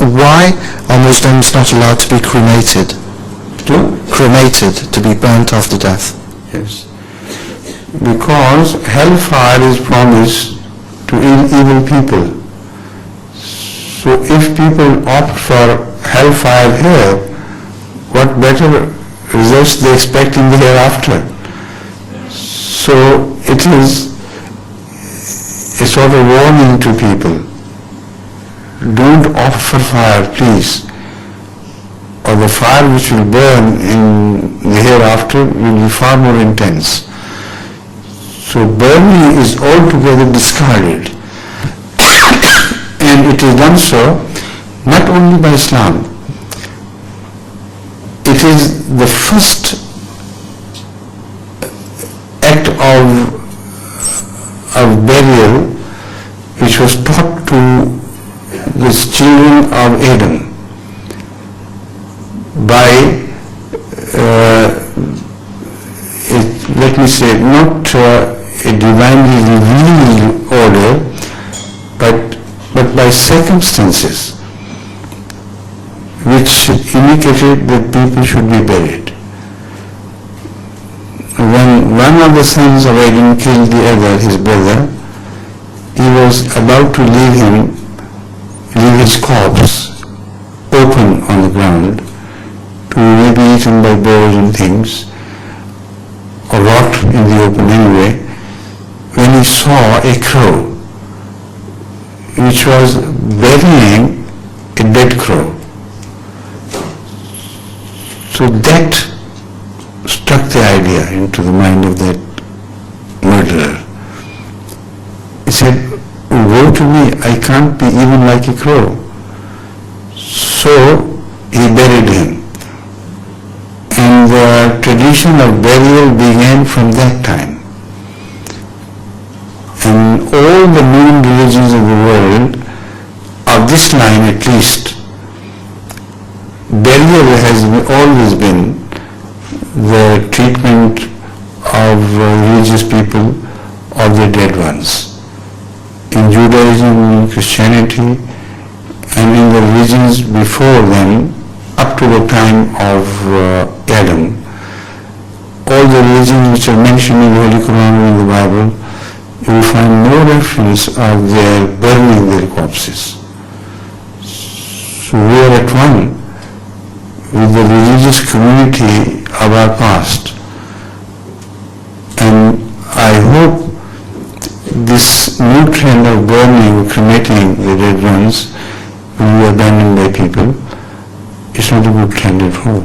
Why are Muslims not allowed to be cremated? Cremated, to be burnt after death? Yes. Because hellfire is promised to evil people. So if people opt for hellfire here, what better results they expect in the hereafter? So it is a sort of warning to people. Don't opt for fire, please, or the fire which will burn in the hereafter will be far more intense. So burning is altogether discarded. And it is done so not only by Islam. It is the first act of burial which was taught to the children of Adam by, let me say, not a divinely revealed order, but by circumstances which indicated that people should be buried. When one of the sons of Adam killed the other, his brother, he was about to leave his corpse open on the ground to be eaten by birds and things, or rot in the open anyway, when he saw a crow which was burying a dead crow. So that struck the idea into the mind of that murderer. He said, woe to me, I can't be even like a crow. So he buried him. And the tradition of burial began from that time. And all the known religions of the world, of this line at least, burial has always been the treatment of religious people of their dead ones. In Judaism, in Christianity, and in the religions before them, up to the time of Adam, all the religions which are mentioned in the Holy Quran or in the Bible, you will find no reference of their burning their corpses. So we are at one with the religious community of our past. And I hope this new trend of burning or cremating the dead ones will be abandoned by people. It's not a good trend at all.